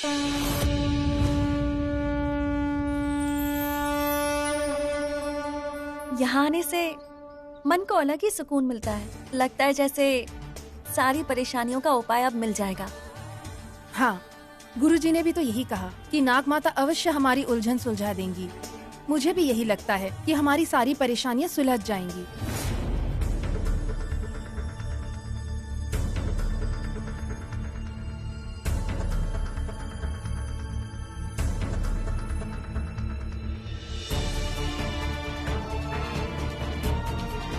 यहाँ आने से मन को अलग ही सुकून मिलता है। लगता है जैसे सारी परेशानियों का उपाय अब मिल जाएगा। हाँ, गुरुजी ने भी तो यही कहा कि नाग माता अवश्य हमारी उलझन सुलझा देंगी। मुझे भी यही लगता है कि हमारी सारी परेशानियां सुलझ जाएंगी।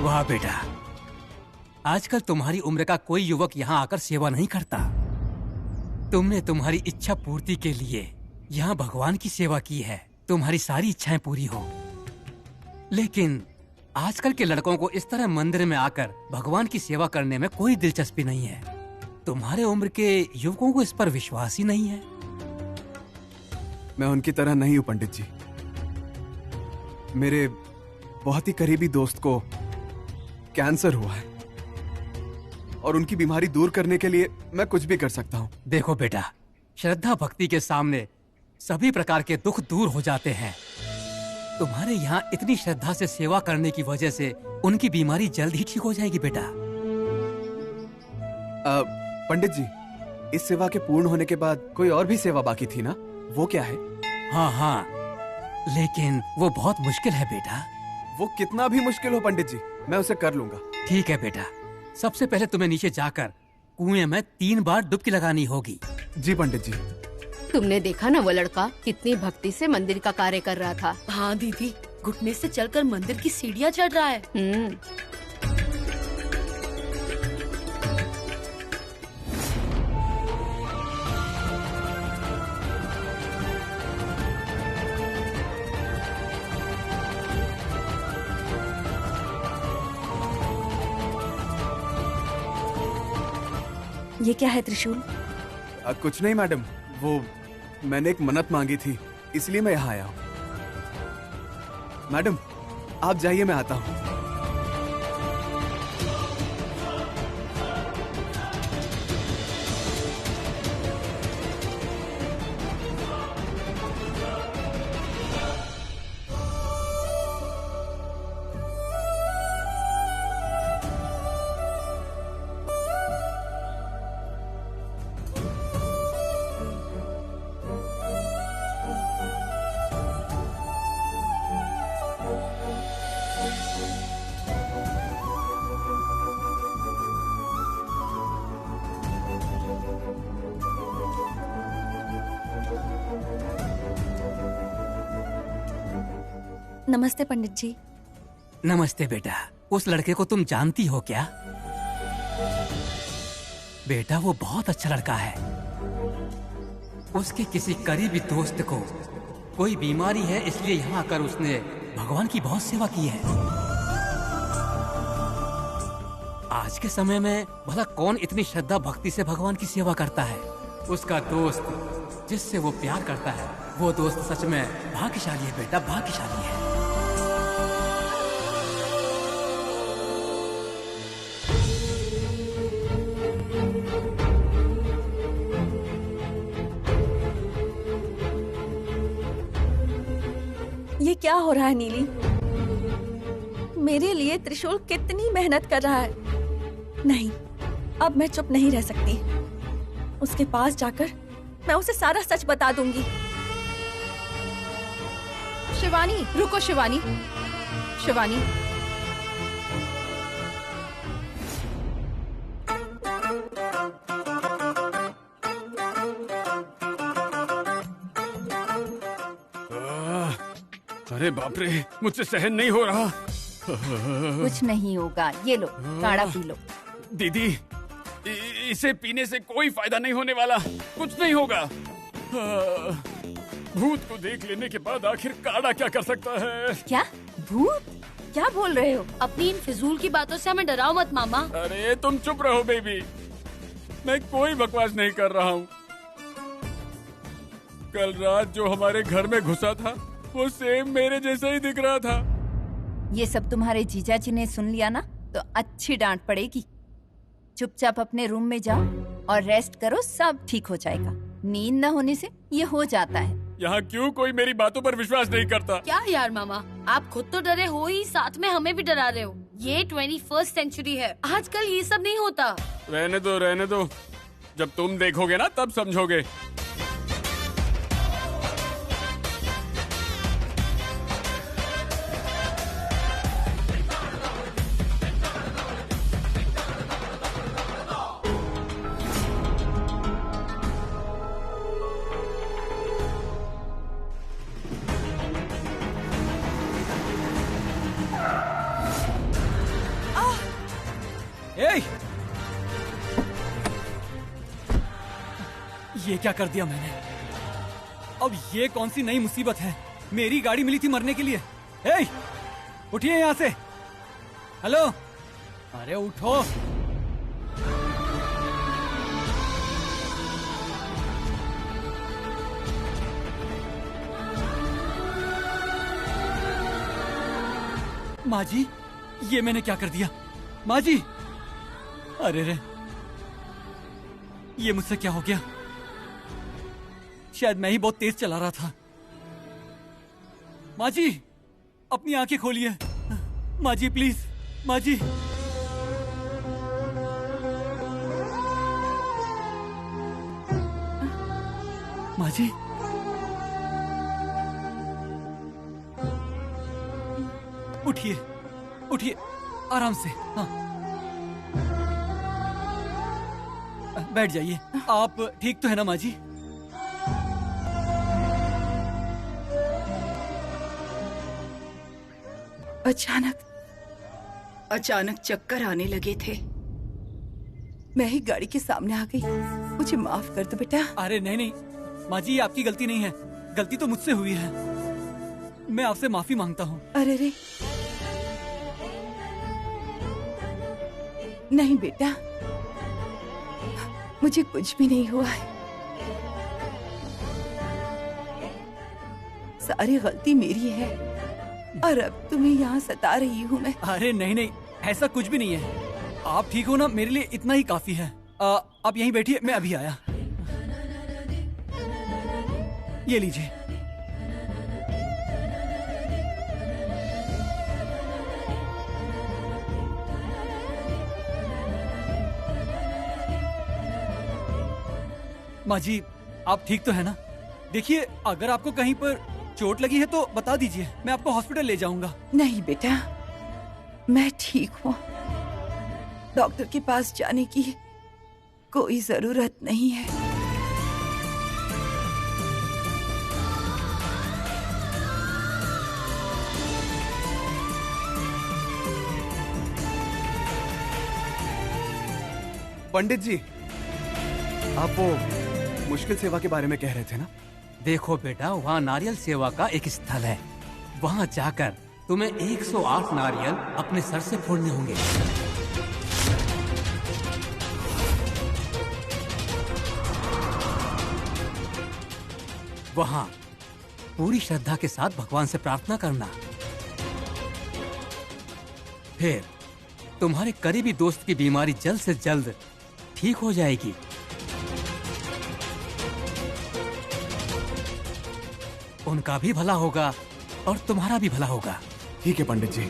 वाह बेटा, आजकल तुम्हारी उम्र का कोई युवक यहाँ आकर सेवा नहीं करता। तुमने तुम्हारी इच्छा पूर्ति के लिए यहाँ भगवान की सेवा की है, तुम्हारी सारी इच्छाएं पूरी हो। लेकिन आजकल के लड़कों को इस तरह मंदिर में आकर भगवान की सेवा करने में कोई दिलचस्पी नहीं है। तुम्हारे उम्र के युवकों को इस पर विश्वास ही नहीं है। मैं उनकी तरह नहीं हूँ पंडित जी। मेरे बहुत ही करीबी दोस्त को कैंसर हुआ है और उनकी बीमारी दूर करने के लिए मैं कुछ भी कर सकता हूँ। देखो बेटा, श्रद्धा भक्ति के सामने सभी प्रकार के दुख दूर हो जाते हैं। तुम्हारे यहाँ इतनी श्रद्धा से सेवा करने की वजह से उनकी बीमारी जल्द ही ठीक हो जाएगी बेटा। पंडित जी, इस सेवा के पूर्ण होने के बाद कोई और भी सेवा बाकी थी ना, वो क्या है? हाँ हाँ, लेकिन वो बहुत मुश्किल है बेटा। वो कितना भी मुश्किल हो पंडित जी, मैं उसे कर लूंगा। ठीक है बेटा, सबसे पहले तुम्हें नीचे जाकर कुएं में 3 बार डुबकी लगानी होगी। जी पंडित जी। तुमने देखा ना, वो लड़का कितनी भक्ति से मंदिर का कार्य कर रहा था। हाँ दीदी, घुटने से चलकर मंदिर की सीढ़ियाँ चढ़ रहा है। ये क्या है त्रिशूल? कुछ नहीं मैडम, वो मैंने एक मन्नत मांगी थी, इसलिए मैं यहाँ आया हूँ। मैडम आप जाइए, मैं आता हूँ। नमस्ते पंडित जी। नमस्ते बेटा। उस लड़के को तुम जानती हो क्या? बेटा वो बहुत अच्छा लड़का है। उसके किसी करीबी दोस्त को कोई बीमारी है, इसलिए यहाँ आकर उसने भगवान की बहुत सेवा की है। आज के समय में भला कौन इतनी श्रद्धा भक्ति से भगवान की सेवा करता है? उसका दोस्त जिससे वो प्यार करता है, वो दोस्त सच में भाग्यशाली है बेटा, भाग्यशाली है। ये क्या हो रहा है नीली? मेरे लिए त्रिशूल कितनी मेहनत कर रहा है। नहीं, अब मैं चुप नहीं रह सकती। उसके पास जाकर मैं उसे सारा सच बता दूंगी। शिवानी, रुको शिवानी। शिवानी, अरे बाप रे, मुझसे सहन नहीं हो रहा। कुछ नहीं होगा, ये लो काढ़ा पी लो। दीदी, इसे पीने से कोई फायदा नहीं होने वाला, कुछ नहीं होगा। भूत को देख लेने के बाद आखिर काढ़ा क्या कर सकता है? क्या भूत? क्या बोल रहे हो? अपनी इन फिजूल की बातों से हमें डराओ मत मामा। अरे तुम चुप रहो बेबी, मैं कोई बकवास नहीं कर रहा हूँ। कल रात जो हमारे घर में घुसा था वो सेम मेरे जैसा ही दिख रहा था। ये सब तुम्हारे जीजा जी ने सुन लिया ना तो अच्छी डांट पड़ेगी। चुपचाप अपने रूम में जाओ और रेस्ट करो, सब ठीक हो जाएगा। नींद न होने से ये हो जाता है। यहाँ क्यों कोई मेरी बातों पर विश्वास नहीं करता? क्या यार मामा, आप खुद तो डरे हो ही, साथ में हमें भी डरा रहे हो। ये 21st सेंचुरी है, आजकल ये सब नहीं होता। रहने दो, जब तुम देखोगे ना तब समझोगे। ए! ये क्या कर दिया मैंने? अब ये कौन सी नई मुसीबत है? मेरी गाड़ी मिली थी मरने के लिए। ए! उठिए यहाँ से। हेलो, अरे उठो। माँ जी, ये मैंने क्या कर दिया? माँ जी, अरे रे, ये मुझसे क्या हो गया? शायद मैं ही बहुत तेज चला रहा था। माँ जी, अपनी आंखें खोलिए। माँ जी प्लीज, माँ जी। माँ जी, उठिए, उठिए, आराम से। हाँ, बैठ जाइए। आप ठीक तो है ना माँ जी? अचानक चक्कर आने लगे थे। मैं ही गाड़ी के सामने आ गई। मुझे माफ कर दो बेटा। अरे नहीं नहीं माँ जी, ये आपकी गलती नहीं है। गलती तो मुझसे हुई है। मैं आपसे माफी मांगता हूँ। अरे रे, नहीं बेटा, मुझे कुछ भी नहीं हुआ है। सारी गलती मेरी है और अब तुम्हें यहाँ सता रही हूँ मैं। अरे नहीं नहीं, ऐसा कुछ भी नहीं है। आप ठीक हो ना, मेरे लिए इतना ही काफी है। आप यहीं बैठिए, मैं अभी आया। ये लीजिए। माँ जी, आप ठीक तो है ना? देखिए, अगर आपको कहीं पर चोट लगी है तो बता दीजिए, मैं आपको हॉस्पिटल ले जाऊंगा। नहीं बेटा, मैं ठीक हूँ। डॉक्टर के पास जाने की कोई जरूरत नहीं है। पंडित जी, आप वो मुश्किल सेवा के बारे में कह रहे थे ना? देखो बेटा, वहाँ नारियल सेवा का एक स्थल है। वहाँ जाकर तुम्हें 108 नारियल अपने सर से फोड़ने होंगे। वहाँ पूरी श्रद्धा के साथ भगवान से प्रार्थना करना। फिर तुम्हारे करीबी दोस्त की बीमारी जल्द से जल्द ठीक हो जाएगी। उनका भी भला होगा और तुम्हारा भी भला होगा। ठीक है पंडित जी,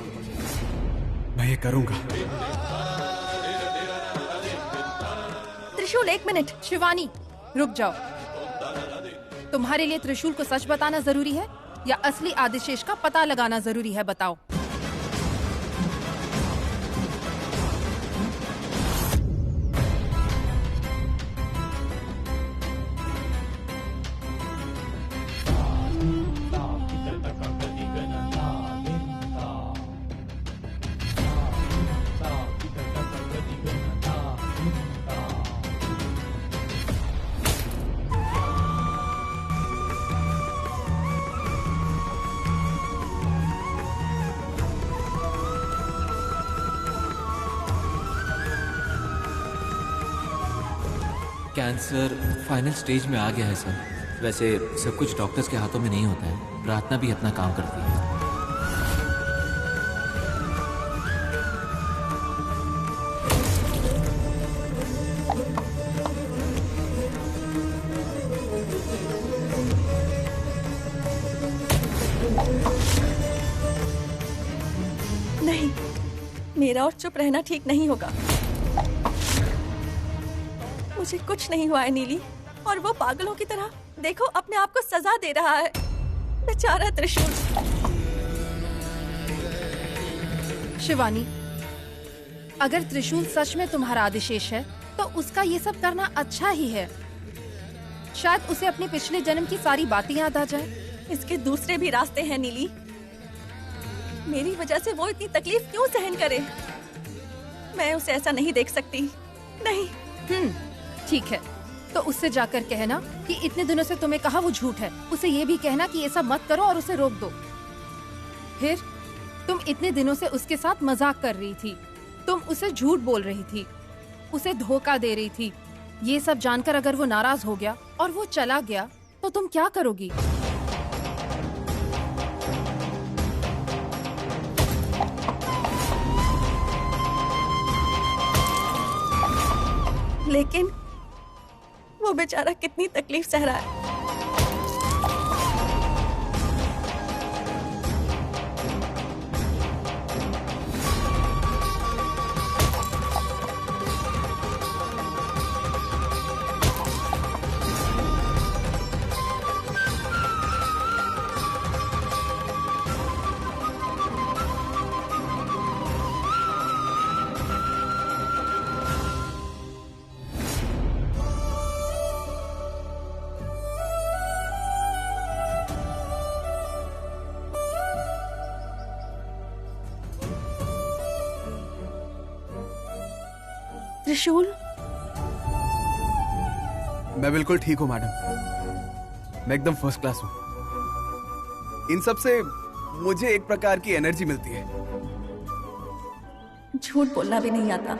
मैं ये करूंगा। त्रिशूल, एक मिनट। शिवानी, रुक जाओ। तुम्हारे लिए त्रिशूल को सच बताना जरूरी है या असली आदिशेष का पता लगाना जरूरी है? बताओ। कैंसर फाइनल स्टेज में आ गया है सर। वैसे सब कुछ डॉक्टर्स के हाथों में नहीं होता है, प्रार्थना भी अपना काम करती है। मेरा और चुप रहना ठीक नहीं होगा। मुझे कुछ नहीं हुआ है नीली, और वो पागलों की तरह देखो अपने आप को सजा दे रहा है। बेचारा त्रिशूल। शिवानी, अगर त्रिशूल सच में तुम्हारा आदिशेष है तो उसका ये सब करना अच्छा ही है। शायद उसे अपने पिछले जन्म की सारी बातें याद आ जाए। इसके दूसरे भी रास्ते हैं नीली। मेरी वजह से वो इतनी तकलीफ क्यों सहन करे? मैं उसे ऐसा नहीं देख सकती। नहीं। ठीक है, तो उससे जाकर कहना कि इतने दिनों से तुम्हें कहा वो झूठ है। उसे ये भी कहना कि ये सब मत करो और उसे रोक दो। फिर तुम इतने दिनों से उसके साथ मजाक कर रही थी, तुम उसे झूठ बोल रही थी, उसे धोखा दे रही थी। ये सब जानकर अगर वो नाराज हो गया और वो चला गया तो तुम क्या करोगी? लेकिन वो बेचारा कितनी तकलीफ सह रहा है। त्रिशूल, मैं बिल्कुल ठीक हूँ मैडम। मैं एकदम फर्स्ट क्लास हूँ। इन सब से मुझे एक प्रकार की एनर्जी मिलती है। झूठ बोलना भी नहीं आता।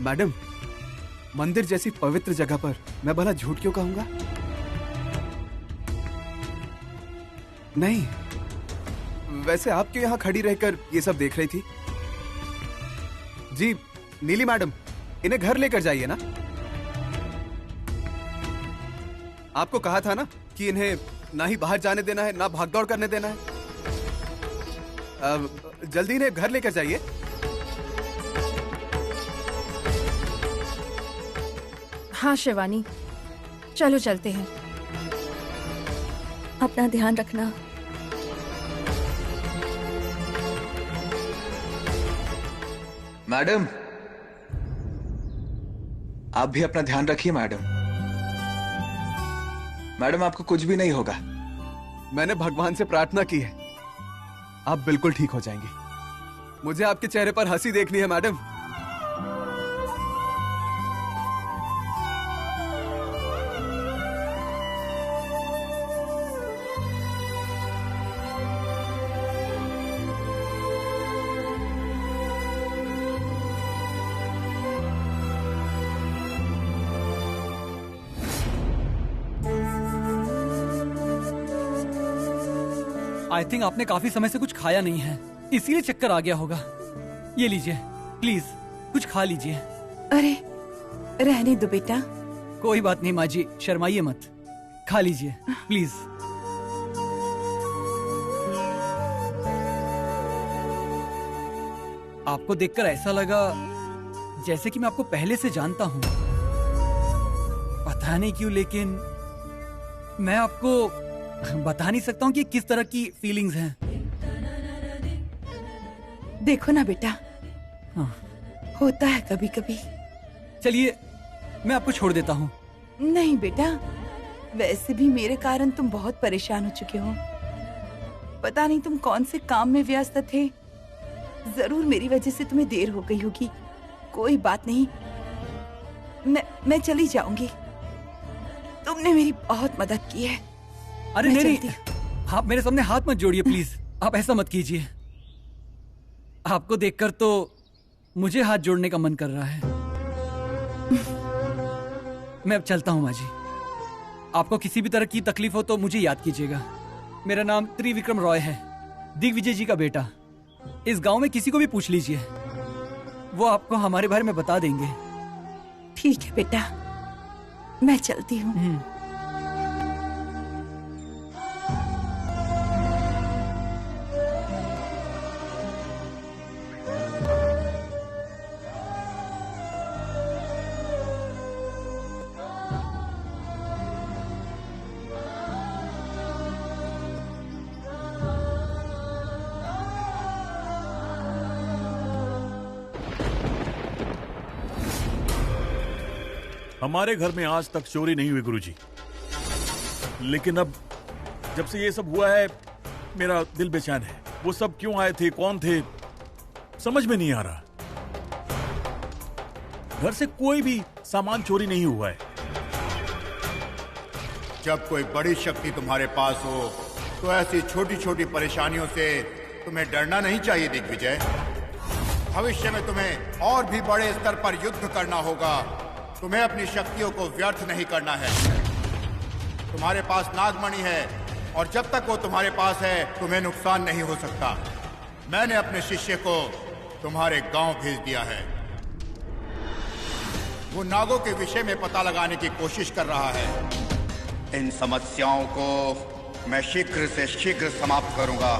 मैडम, मंदिर जैसी पवित्र जगह पर मैं भला झूठ क्यों कहूंगा? नहीं, वैसे आप क्यों यहाँ खड़ी रहकर ये सब देख रही थी? जी नीली मैडम, इन्हें घर लेकर जाइए ना। आपको कहा था ना कि इन्हें ना ही बाहर जाने देना है, ना भागदौड़ करने देना है। जल्दी इन्हें घर लेकर जाइए। हाँ शिवानी, चलो चलते हैं। अपना ध्यान रखना। मैडम, आप भी अपना ध्यान रखिए मैडम। मैडम, आपको कुछ भी नहीं होगा। मैंने भगवान से प्रार्थना की है, आप बिल्कुल ठीक हो जाएंगे। मुझे आपके चेहरे पर हंसी देखनी है मैडम। आई थिंक आपने काफी समय से कुछ खाया नहीं है, इसीलिए चक्कर आ गया होगा। ये लीजिए, प्लीज कुछ खा लीजिए। अरे रहने दो बेटा। कोई बात नहीं माँ जी, शर्माइए मत, खा लीजिए प्लीज। आपको देखकर ऐसा लगा जैसे कि मैं आपको पहले से जानता हूँ। पता नहीं क्यों, लेकिन मैं आपको बता नहीं सकता हूँ कि किस तरह की फीलिंग्स हैं। देखो ना बेटा, हाँ। होता है कभी कभी। चलिए मैं आपको छोड़ देता हूँ। नहीं बेटा, वैसे भी मेरे कारण तुम बहुत परेशान हो चुके हो। पता नहीं तुम कौन से काम में व्यस्त थे। जरूर मेरी वजह से तुम्हें देर हो गई होगी। कोई बात नहीं, मैं चली जाऊंगी। तुमने मेरी बहुत मदद की है। अरे नहीं, आप मेरे सामने हाथ मत जोड़िए प्लीज। आप ऐसा मत कीजिए। आपको देखकर तो मुझे हाथ जोड़ने का मन कर रहा है। मैं अब चलता हूँ माँ जी। आपको किसी भी तरह की तकलीफ हो तो मुझे याद कीजिएगा। मेरा नाम त्रिविक्रम रॉय है, दिग्विजय जी का बेटा। इस गांव में किसी को भी पूछ लीजिए, वो आपको हमारे बारे में बता देंगे। ठीक है बेटा, मैं चलती हूँ। हमारे घर में आज तक चोरी नहीं हुई गुरुजी, लेकिन अब जब से ये सब हुआ है मेरा दिल बेचैन है। वो सब क्यों आए थे, कौन थे, समझ में नहीं आ रहा। घर से कोई भी सामान चोरी नहीं हुआ है। जब कोई बड़ी शक्ति तुम्हारे पास हो तो ऐसी छोटी छोटी परेशानियों से तुम्हें डरना नहीं चाहिए दिग्विजय। भविष्य में तुम्हें और भी बड़े स्तर पर युद्ध करना होगा। तुम्हें अपनी शक्तियों को व्यर्थ नहीं करना है। तुम्हारे पास नागमणि है और जब तक वो तुम्हारे पास है तुम्हें नुकसान नहीं हो सकता। मैंने अपने शिष्य को तुम्हारे गांव भेज दिया है। वो नागों के विषय में पता लगाने की कोशिश कर रहा है। इन समस्याओं को मैं शीघ्र से शीघ्र समाप्त करूंगा।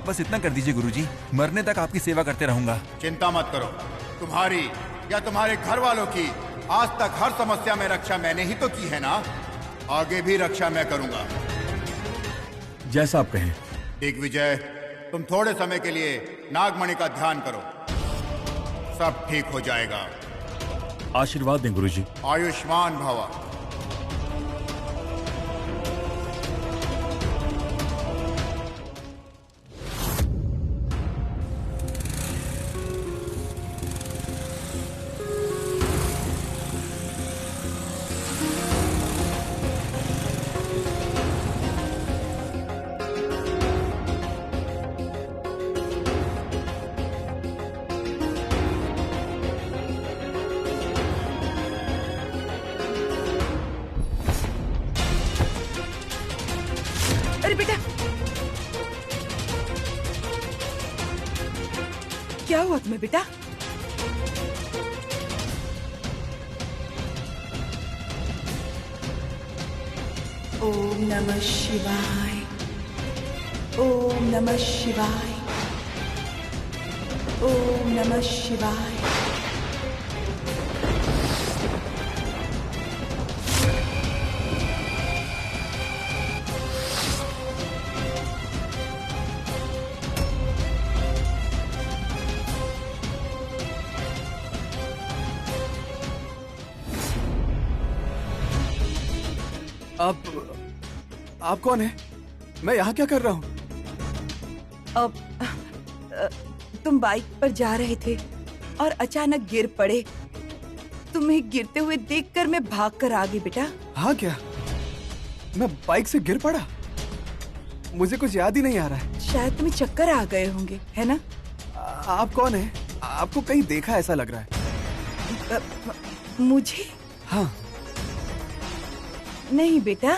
बस इतना कर दीजिए गुरुजी, मरने तक आपकी सेवा करते रहूंगा। चिंता मत करो। तुम्हारी या तुम्हारे घर वालों की आज तक हर समस्या में रक्षा मैंने ही तो की है ना। आगे भी रक्षा मैं करूंगा। जैसा आप कहें। दिग्विजय, तुम थोड़े समय के लिए नागमणि का ध्यान करो, सब ठीक हो जाएगा। आशीर्वाद दें गुरुजी। आयुष्मान भव। अरे बेटा, क्या हुआ तुम्हें बेटा? ओम नमः शिवाय, ओम नमः शिवाय, ओम नमः शिवाय। आप कौन है? मैं यहाँ क्या कर रहा हूँ? तुम बाइक पर जा रहे थे और अचानक गिर पड़े। तुम्हें गिरते हुए देखकर मैं भागकर आ गई बेटा। हाँ क्या? मैं बाइक से गिर पड़ा? मुझे कुछ याद ही नहीं आ रहा है। शायद तुम्हें चक्कर आ गए होंगे, है ना? आप कौन है? आपको कहीं देखा ऐसा लग रहा है। मुझे? हाँ। नहीं बेटा,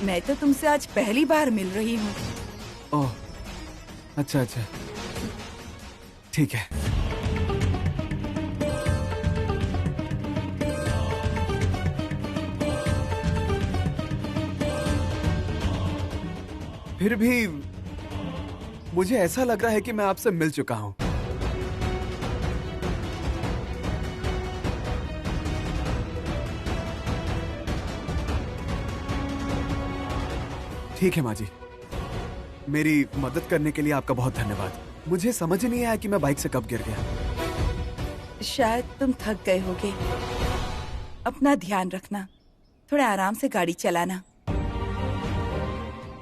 मैं तो तुमसे आज पहली बार मिल रही हूँ। ओह, अच्छा अच्छा, ठीक है। फिर भी मुझे ऐसा लग रहा है कि मैं आपसे मिल चुका हूँ। ठीक है माँ जी, मेरी मदद करने के लिए आपका बहुत धन्यवाद। मुझे समझ नहीं आया कि मैं बाइक से कब गिर गया। शायद तुम थक गए होगे। अपना ध्यान रखना, थोड़ा आराम से गाड़ी चलाना।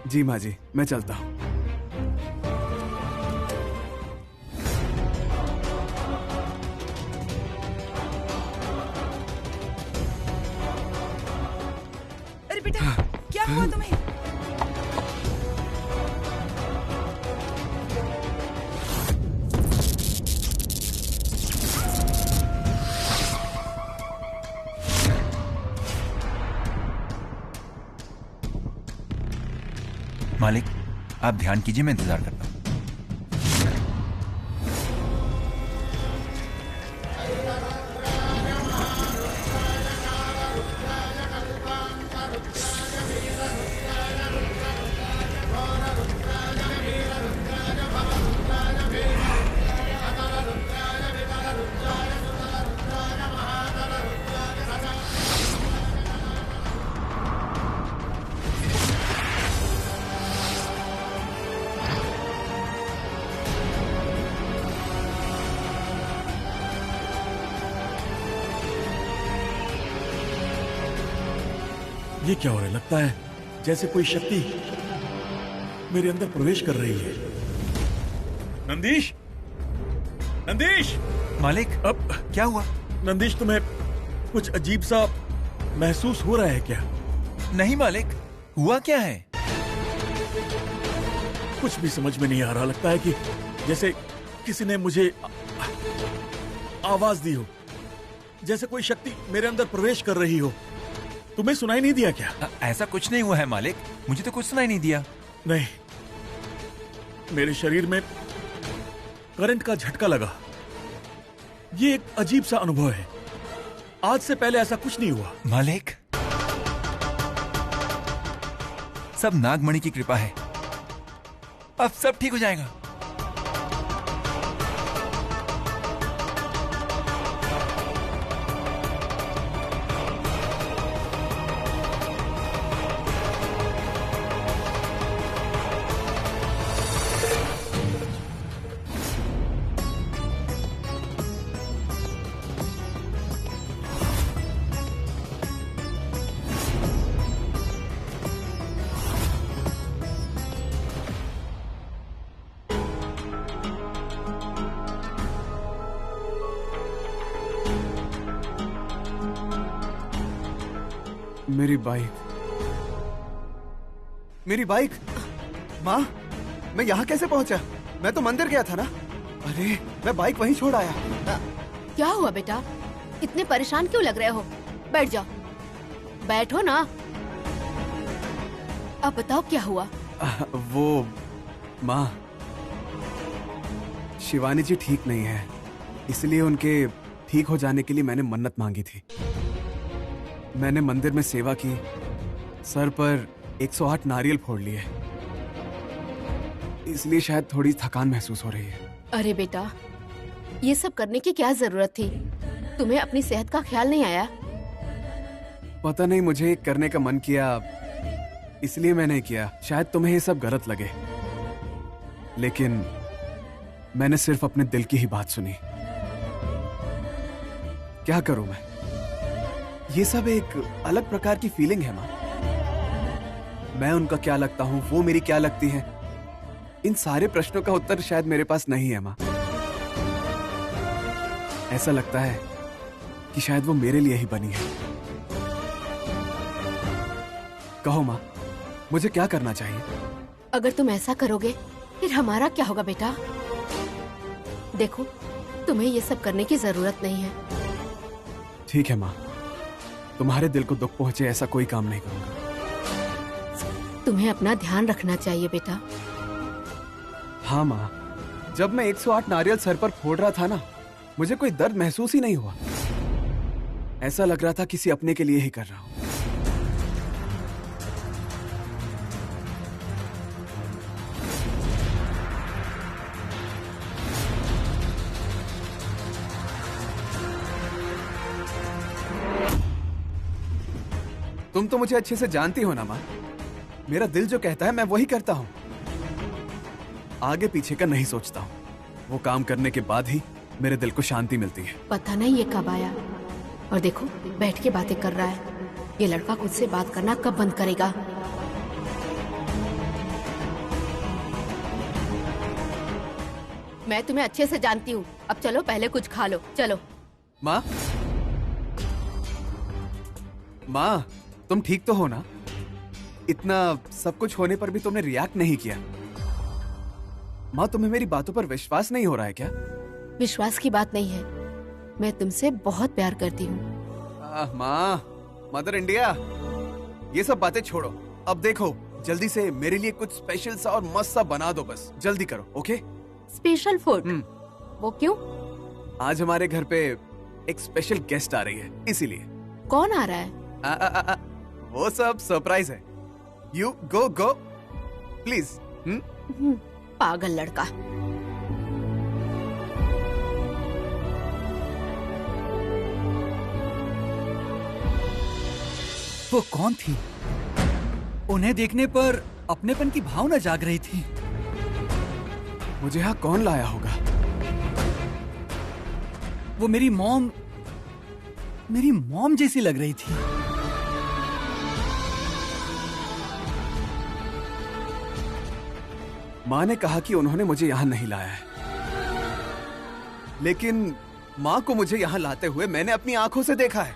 जी माँ जी, मैं चलता हूँ। अरे बेटा, क्या हुआ तुम्हें? मालिक, आप ध्यान कीजिए, मैं इंतजार करता हूँ। ये क्या हो रहा है? लगता है जैसे कोई शक्ति मेरे अंदर प्रवेश कर रही है। नंदीश, नंदीश! मालिक, अब क्या हुआ? नंदीश, तुम्हें कुछ अजीब सा महसूस हो रहा है क्या? नहीं मालिक, हुआ क्या है? कुछ भी समझ में नहीं आ रहा। लगता है कि जैसे किसी ने मुझे आवाज दी हो, जैसे कोई शक्ति मेरे अंदर प्रवेश कर रही हो। तुम्हें सुनाई नहीं दिया क्या? ऐसा कुछ नहीं हुआ है मालिक, मुझे तो कुछ सुनाई नहीं दिया। नहीं, मेरे शरीर में करंट का झटका लगा। ये एक अजीब सा अनुभव है। आज से पहले ऐसा कुछ नहीं हुआ। मालिक, सब नागमणि की कृपा है, अब सब ठीक हो जाएगा। मेरी बाइक, मेरी बाइक! माँ, मैं यहाँ कैसे पहुँचा? मैं तो मंदिर गया था ना। अरे, मैं बाइक वहीं छोड़ आया। क्या हुआ बेटा? इतने परेशान क्यों लग रहे हो? बैठ जाओ, बैठो ना। अब बताओ क्या हुआ? वो माँ, शिवानी जी ठीक नहीं है, इसलिए उनके ठीक हो जाने के लिए मैंने मन्नत मांगी थी। मैंने मंदिर में सेवा की, सर पर 108 नारियल फोड़ लिए, इसलिए शायद थोड़ी थकान महसूस हो रही है। अरे बेटा, ये सब करने की क्या जरूरत थी? तुम्हें अपनी सेहत का ख्याल नहीं आया? पता नहीं, मुझे करने का मन किया इसलिए मैंने किया। शायद तुम्हें ये सब गलत लगे, लेकिन मैंने सिर्फ अपने दिल की ही बात सुनी। क्या करूं मैं? ये सब एक अलग प्रकार की फीलिंग है माँ। मैं उनका क्या लगता हूँ, वो मेरी क्या लगती है, इन सारे प्रश्नों का उत्तर शायद मेरे पास नहीं है माँ। ऐसा लगता है कि शायद वो मेरे लिए ही बनी है। कहो माँ, मुझे क्या करना चाहिए? अगर तुम ऐसा करोगे फिर हमारा क्या होगा बेटा? देखो, तुम्हें ये सब करने की जरूरत नहीं है। ठीक है माँ, तुम्हारे दिल को दुख पहुंचे ऐसा कोई काम नहीं करूंगा। तुम्हें अपना ध्यान रखना चाहिए बेटा। हाँ माँ, जब मैं 108 नारियल सर पर फोड़ रहा था ना, मुझे कोई दर्द महसूस ही नहीं हुआ। ऐसा लग रहा था किसी अपने के लिए ही कर रहा हूं। तुम तो मुझे अच्छे से जानती हो ना माँ। मेरा दिल जो कहता है मैं वही करता हूँ। आगे पीछे का नहीं सोचता हूँ। वो काम करने के बाद ही मेरे दिल को शांति मिलती है। पता नहीं ये कब आया, और देखो बैठ के बातें कर रहा है। ये लड़का खुद से बात करना कब बंद करेगा? मैं तुम्हें अच्छे से जानती हूँ। अब चलो पहले कुछ खा लो, चलो। माँ, माँ, तुम ठीक तो हो ना? इतना सब कुछ होने पर भी तुमने रिएक्ट नहीं किया। माँ, तुम्हें मेरी बातों पर विश्वास नहीं हो रहा है क्या? विश्वास की बात नहीं है, मैं तुमसे बहुत प्यार करती हूँ। माँ, मदर इंडिया, ये सब बातें छोड़ो। अब देखो, जल्दी से मेरे लिए कुछ स्पेशल सा और मस्त सा बना दो, बस जल्दी करो। ओके? Special food? वो क्यों? आज हमारे घर पे एक स्पेशल गेस्ट आ रही है, इसीलिए। कौन आ रहा है? वो सब सरप्राइज है। You go go please. पागल लड़का। वो कौन थी? उन्हें देखने पर अपनेपन की भावना जाग रही थी। मुझे यहाँ कौन लाया होगा? वो मेरी मॉम जैसी लग रही थी। माँ ने कहा कि उन्होंने मुझे यहाँ नहीं लाया है, लेकिन माँ को मुझे यहाँ लाते हुए मैंने अपनी आंखों से देखा है।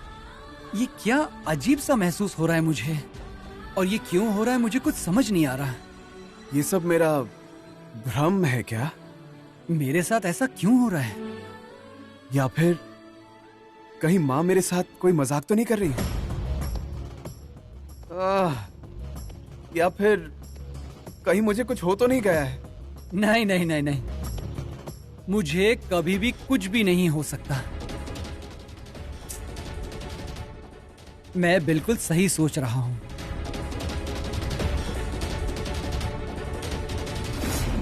ये क्या अजीब सा महसूस हो रहा है मुझे, और ये क्यों हो रहा है मुझे कुछ समझ नहीं आ रहा। ये सब मेरा भ्रम है क्या? मेरे साथ ऐसा क्यों हो रहा है? या फिर कहीं माँ मेरे साथ कोई मजाक तो नहीं कर रही? या फिर कहीं मुझे कुछ हो तो नहीं गया है? नहीं नहीं नहीं नहीं, मुझे कभी भी कुछ भी नहीं हो सकता। मैं बिल्कुल सही सोच रहा हूँ।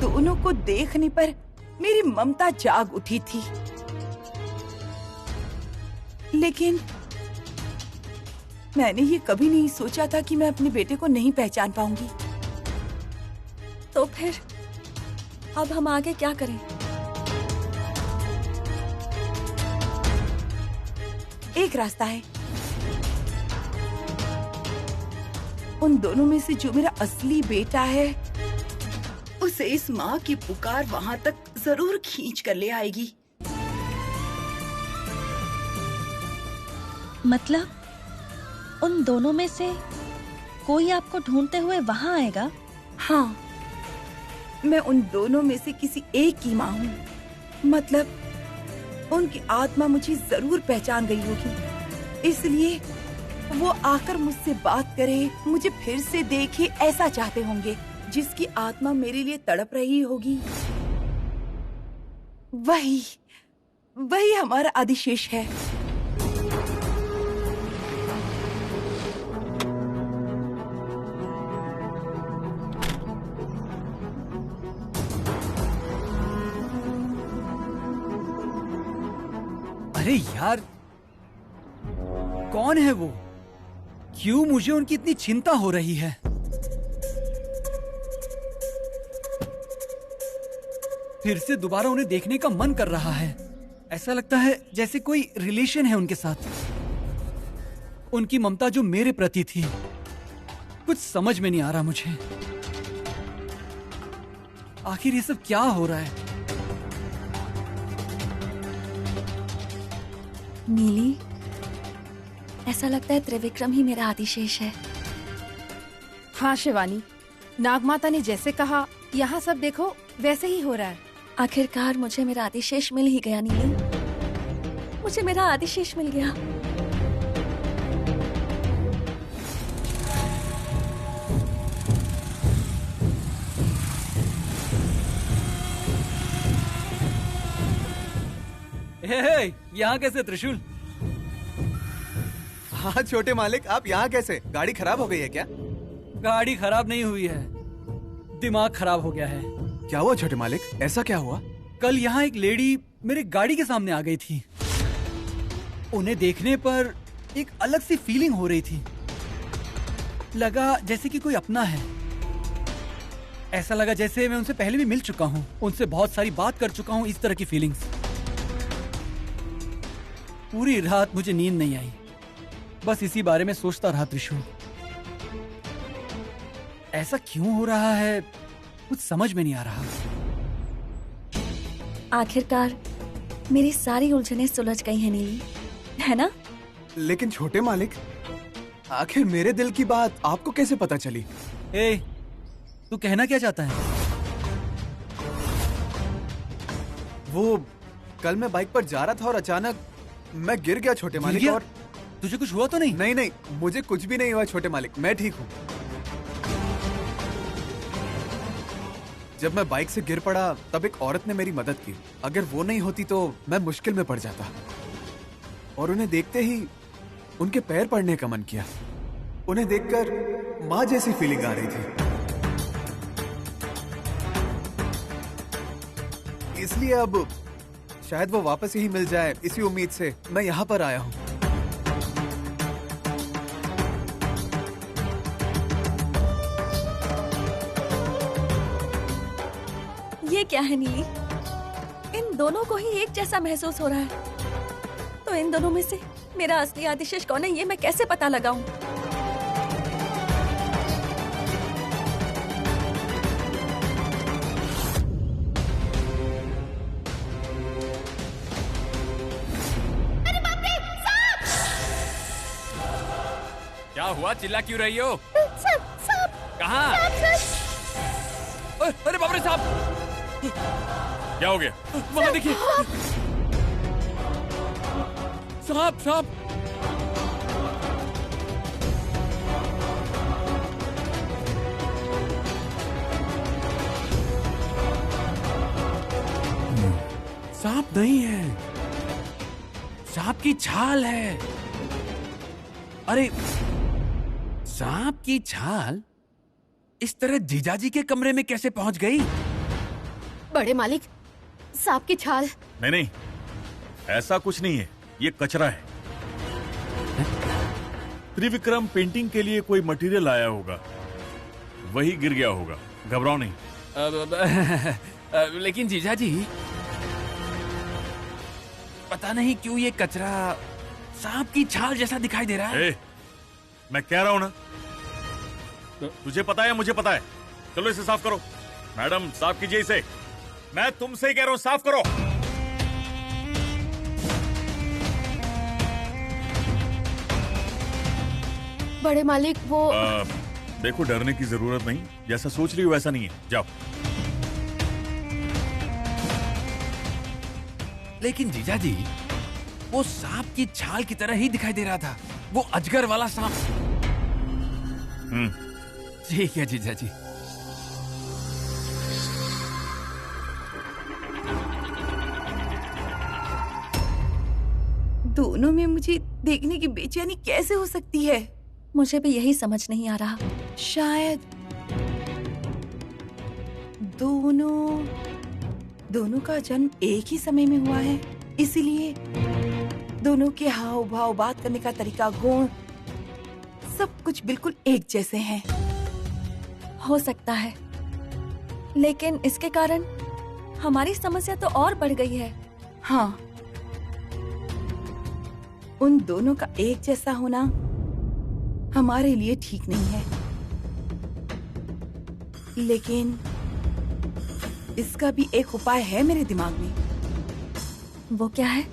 दोनों को देखने पर मेरी ममता जाग उठी थी, लेकिन मैंने ये कभी नहीं सोचा था कि मैं अपने बेटे को नहीं पहचान पाऊंगी। तो फिर अब हम आगे क्या करें? एक रास्ता है। उन दोनों में से जो मेरा असली बेटा है, उसे इस माँ की पुकार वहाँ तक जरूर खींच कर ले आएगी। मतलब उन दोनों में से कोई आपको ढूंढते हुए वहाँ आएगा? हाँ, मैं उन दोनों में से किसी एक की माँ हूँ। मतलब उनकी आत्मा मुझे जरूर पहचान गई होगी, इसलिए वो आकर मुझसे बात करे, मुझे फिर से देखे, ऐसा चाहते होंगे। जिसकी आत्मा मेरे लिए तड़प रही होगी, वही हमारा आदिशेष है। अरे यार, कौन है वो? क्यों मुझे उनकी इतनी चिंता हो रही है? फिर से दोबारा उन्हें देखने का मन कर रहा है। ऐसा लगता है जैसे कोई रिलेशन है उनके साथ। उनकी ममता जो मेरे प्रति थी, कुछ समझ में नहीं आ रहा मुझे। आखिर ये सब क्या हो रहा है? नीली, ऐसा लगता है त्रिविक्रम ही मेरा आदिशेष है। हाँ शिवानी, नागमाता ने जैसे कहा, यहाँ सब देखो वैसे ही हो रहा है। आखिरकार मुझे मेरा आदिशेष मिल ही गया नीली, मुझे मेरा आदिशेष मिल गया। यहाँ कैसे त्रिशूल? हाँ छोटे मालिक, आप यहाँ कैसे? गाड़ी खराब हो गई है क्या? गाड़ी खराब नहीं हुई है, दिमाग खराब हो गया है। क्या हुआ छोटे मालिक? ऐसा क्या हुआ? कल यहाँ एक लेडी मेरे गाड़ी के सामने आ गई थी। उन्हें देखने पर एक अलग सी फीलिंग हो रही थी। लगा जैसे कि कोई अपना है। ऐसा लगा जैसे मैं उनसे पहले भी मिल चुका हूँ, उनसे बहुत सारी बात कर चुका हूँ। इस तरह की फीलिंग्स। पूरी रात मुझे नींद नहीं आई, बस इसी बारे में सोचता रहा त्रिशूल। ऐसा क्यों हो रहा है, कुछ समझ में नहीं आ रहा। आखिरकार मेरी सारी उलझनें सुलझ गई हैं नीली, है ना? लेकिन छोटे मालिक, आखिर मेरे दिल की बात आपको कैसे पता चली? तू कहना क्या चाहता है? वो कल मैं बाइक पर जा रहा था और अचानक मैं गिर गया छोटे मालिक। और तुझे कुछ हुआ तो नहीं? नहीं नहीं, मुझे कुछ भी नहीं हुआ छोटे मालिक, मैं ठीक हूँ। जब मैं बाइक से गिर पड़ा तब एक औरत ने मेरी मदद की। अगर वो नहीं होती तो मैं मुश्किल में पड़ जाता। और उन्हें देखते ही उनके पैर पड़ने का मन किया। उन्हें देखकर माँ जैसी फीलिंग आ रही थी। इसलिए अब शायद वो वापस यही मिल जाए, इसी उम्मीद से मैं यहाँ पर आया हूँ। ये क्या है नीली? इन दोनों को ही एक जैसा महसूस हो रहा है। तो इन दोनों में से मेरा असली आदिशेष कौन है, ये मैं कैसे पता लगाऊं? हुआ, चिल्ला क्यों रही हो? कहाँ? अरे बाप रे साहब! क्या हो गया? वहाँ देखिए, साहब साहब! सांप नहीं है, सांप की छाल है। अरे सांप की छाल इस तरह जीजाजी के कमरे में कैसे पहुंच गई? बड़े मालिक, सांप की छाल। नहीं, ऐसा कुछ नहीं है, ये कचरा है। त्रिविक्रम पेंटिंग के लिए कोई मटेरियल लाया होगा, वही गिर गया होगा। घबराओ नहीं। लेकिन जीजाजी, पता नहीं क्यों ये कचरा सांप की छाल जैसा दिखाई दे रहा है। मैं कह रहा हूं ना, तुझे पता है, मुझे पता है। चलो इसे साफ करो। मैडम, साफ कीजिए इसे। मैं तुमसे ही कह रहा हूं, साफ करो। बड़े मालिक, वो देखो, डरने की जरूरत नहीं। जैसा सोच रही हो वैसा नहीं है। जाओ। लेकिन जीजाजी, वो सांप की छाल की तरह ही दिखाई दे रहा था, वो अजगर वाला सांप। ठीक है जीजाजी। दोनों में मुझे देखने की बेचैनी कैसे हो सकती है? मुझे भी यही समझ नहीं आ रहा। शायद दोनों का जन्म एक ही समय में हुआ है, इसीलिए दोनों के हाव भाव, बात करने का तरीका, गुण, सब कुछ बिल्कुल एक जैसे हैं। हो सकता है, लेकिन इसके कारण हमारी समस्या तो और बढ़ गई है। हाँ, उन दोनों का एक जैसा होना हमारे लिए ठीक नहीं है, लेकिन इसका भी एक उपाय है मेरे दिमाग में। वो क्या है?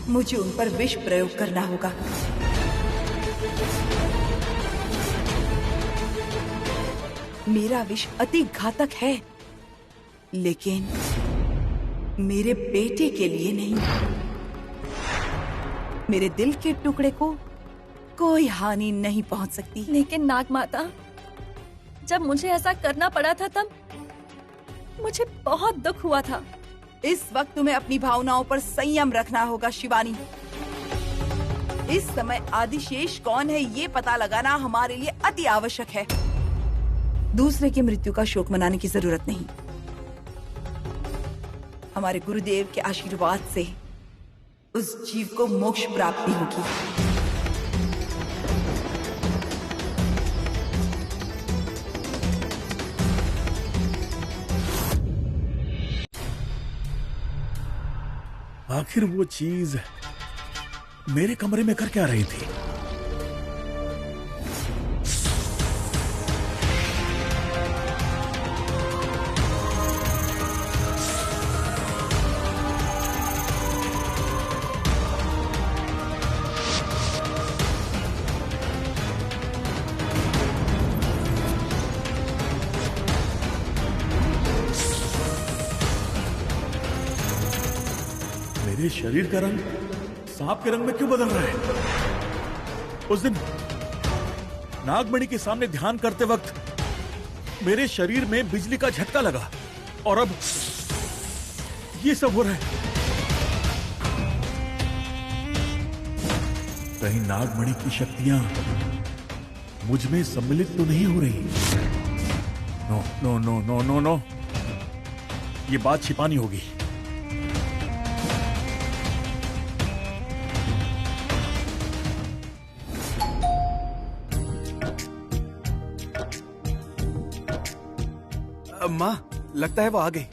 मुझे उन पर विष प्रयोग करना होगा। मेरा विष अति घातक है, लेकिन मेरे बेटे के लिए नहीं। मेरे दिल के टुकड़े को कोई हानि नहीं पहुंच सकती। लेकिन नागमाता, जब मुझे ऐसा करना पड़ा था तब मुझे बहुत दुख हुआ था। इस वक्त तुम्हें अपनी भावनाओं पर संयम रखना होगा शिवानी। इस समय आदिशेष कौन है ये पता लगाना हमारे लिए अति आवश्यक है। दूसरे की मृत्यु का शोक मनाने की जरूरत नहीं। हमारे गुरुदेव के आशीर्वाद से उस जीव को मोक्ष प्राप्ति होगी। आखिर वो चीज मेरे कमरे में कर क्या रही थी? मेरे शरीर का रंग सांप के रंग में क्यों बदल रहा है? उस दिन नागमणि के सामने ध्यान करते वक्त मेरे शरीर में बिजली का झटका लगा और अब ये सब हो रहा है। कहीं नागमणि की शक्तियां मुझ में सम्मिलित तो नहीं हो रही? No no no no no no, ये बात छिपानी होगी। माँ, लगता है वो आ गई।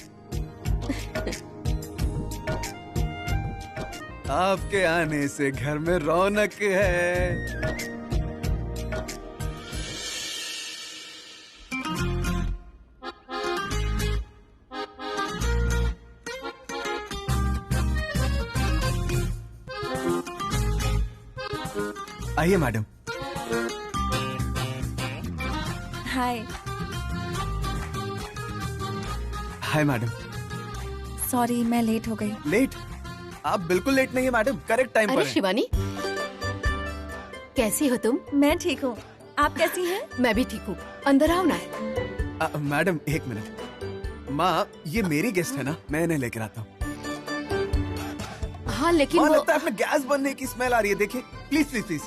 आपके आने से घर में रौनक है। आइए madam. Hi. Hi madam. Sorry मैं लेट हो गई। लेट? आप बिल्कुल लेट नहीं है मैडम, करेक्ट टाइम पर अरे हैं। शिवानी, कैसी हो तुम? मैं ठीक हूँ, आप कैसी हैं? मैं भी ठीक हूँ, अंदर आओ ना। मैडम एक मिनट। माँ, ये मेरी गेस्ट है ना, मैं इन्हें लेकर आता हूँ। हाँ लेकिन माँ, वो... लगता है आपने गैस बनने की स्मेल आ रही है, देखिए प्लीज प्लीज प्लीज।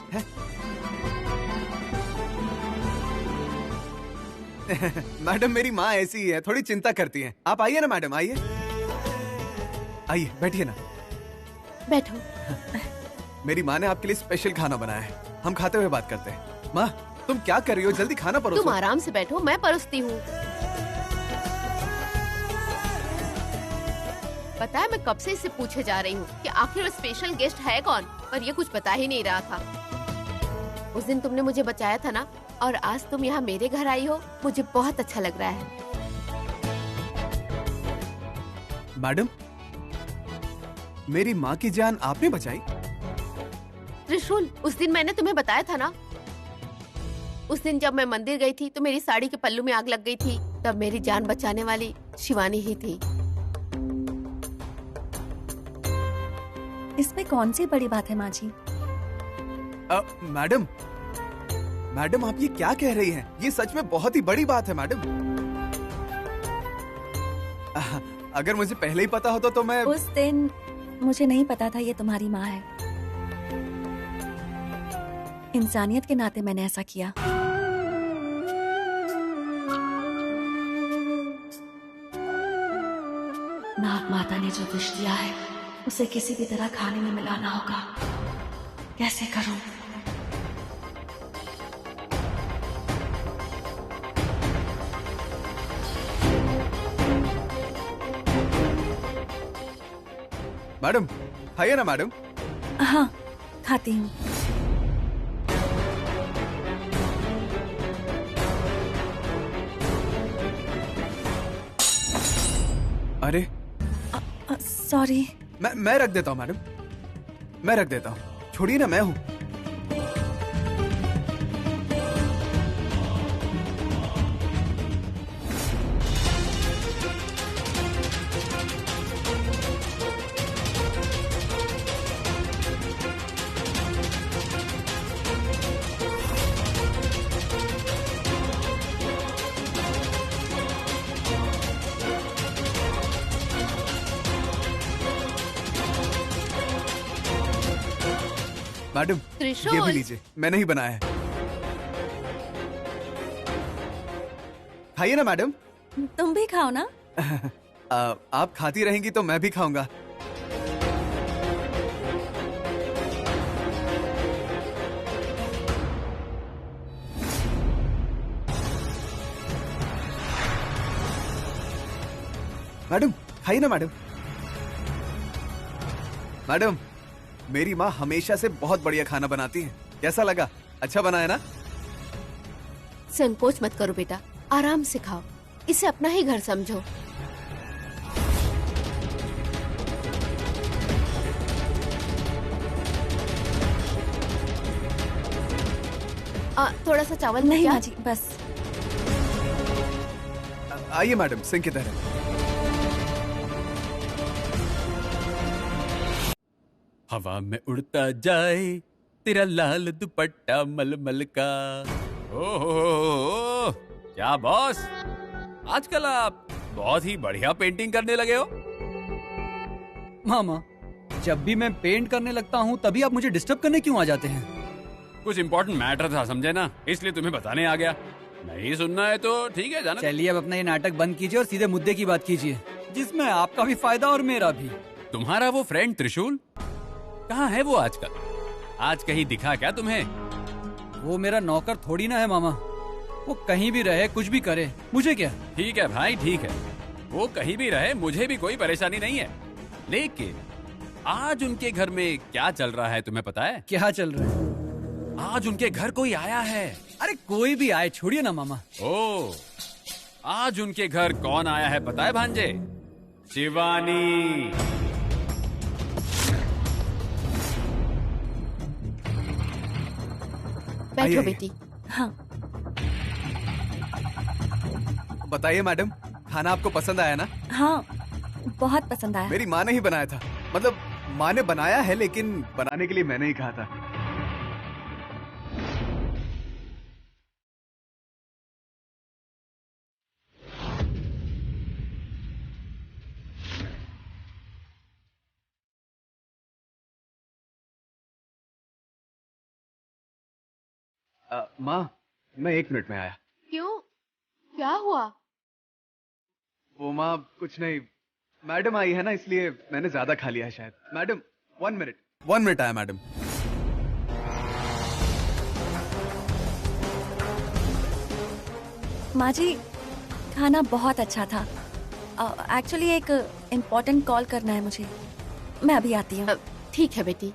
मैडम मेरी माँ ऐसी ही है, थोड़ी चिंता करती हैं। आप आइए ना मैडम, आइए आइए, बैठिए ना। बैठो। मेरी माँ ने आपके लिए स्पेशल खाना बनाया है, हम खाते हुए बात करते हैं। माँ तुम क्या कर रही हो, जल्दी खाना परोसो। तुम आराम से बैठो, मैं परोसती हूँ। पता है मैं कब से इससे पूछे जा रही हूँ कि आखिर वो स्पेशल गेस्ट है कौन, पर ये कुछ बता ही नहीं रहा था। उस दिन तुमने मुझे बचाया था ना, और आज तुम यहाँ मेरे घर आई हो, मुझे बहुत अच्छा लग रहा है। मैडम मेरी माँ की जान आपने बचाई? त्रिशूल, उस दिन मैंने तुम्हें बताया था ना, उस दिन जब मैं मंदिर गई थी तो मेरी साड़ी के पल्लू में आग लग गई थी, तब मेरी जान बचाने वाली शिवानी ही थी। इसमें कौन सी बड़ी बात है माँ जी? मैडम मैडम आप ये क्या कह रही हैं? ये सच में बहुत ही बड़ी बात है मैडम। अगर मुझे पहले ही पता होता तो मैं... उस दिन मुझे नहीं पता था ये तुम्हारी माँ है। इंसानियत के नाते मैंने ऐसा किया। नाग माता ने जो विष दिया है उसे किसी भी तरह खाने में मिलाना होगा। कैसे करूं? मैडम खाइए ना मैडम। हाँ खाती हूँ। अरे सॉरी। मैं रख देता हूँ मैडम, मैं रख देता हूँ, छोड़िए ना, मैं हूँ। मैडम त्रिशूल, ये भी लीजिए, मैंने ही बनाया है। खाइए ना मैडम। तुम भी खाओ ना। आप खाती रहेंगी तो मैं भी खाऊंगा। मैडम खाइए ना मैडम। मैडम मेरी माँ हमेशा से बहुत बढ़िया खाना बनाती है, कैसा लगा? अच्छा बना है ना? संकोच मत करो बेटा, आराम से खाओ, इसे अपना ही घर समझो। थोड़ा सा चावल नहीं माँ जी, बस। आइए मैडम, सिंह की तरह। हवा में उड़ता जाए तेरा लाल दुपट्टा मलमल का। ओहो, क्या बॉस, आजकल आप बहुत ही बढ़िया पेंटिंग करने लगे हो। मामा, जब भी मैं पेंट करने लगता हूँ तभी आप मुझे डिस्टर्ब करने क्यों आ जाते हैं? कुछ इम्पोर्टेंट मैटर था समझे ना, इसलिए तुम्हें बताने आ गया। नहीं सुनना है तो ठीक है, जाना। चलिए अब अपना ये नाटक बंद कीजिए और सीधे मुद्दे की बात कीजिए, जिसमें आपका भी फायदा और मेरा भी। तुम्हारा वो फ्रेंड त्रिशूल कहाँ है वो आजकल? आज कहीं दिखा क्या तुम्हें? वो मेरा नौकर थोड़ी ना है मामा, वो कहीं भी रहे कुछ भी करे, मुझे क्या। ठीक है भाई, ठीक है, वो कहीं भी रहे, मुझे भी कोई परेशानी नहीं है। लेकिन आज उनके घर में क्या चल रहा है तुम्हें पता है? क्या चल रहा है? आज उनके घर कोई आया है। अरे कोई भी आए, छोड़िए ना मामा। ओ, आज उनके घर कौन आया है पता है भांजे? शिवानी। बैठो बेटी। हाँ बताइए मैडम, खाना आपको पसंद आया ना? हाँ, बहुत पसंद आया। मेरी माँ ने ही बनाया था। मतलब माँ ने बनाया है, लेकिन बनाने के लिए मैंने ही कहा था। माँ, मैं 1 मिनट में आया। क्यों, क्या हुआ? वो माँ कुछ नहीं, मैडम आई है ना, इसलिए मैंने ज्यादा खा लिया है शायद। मैडम 1 मिनट आया मैडम। माँ जी, खाना बहुत अच्छा था। एक्चुअली एक इम्पोर्टेंट कॉल करना है मुझे, मैं अभी आती हूँ। ठीक है बेटी।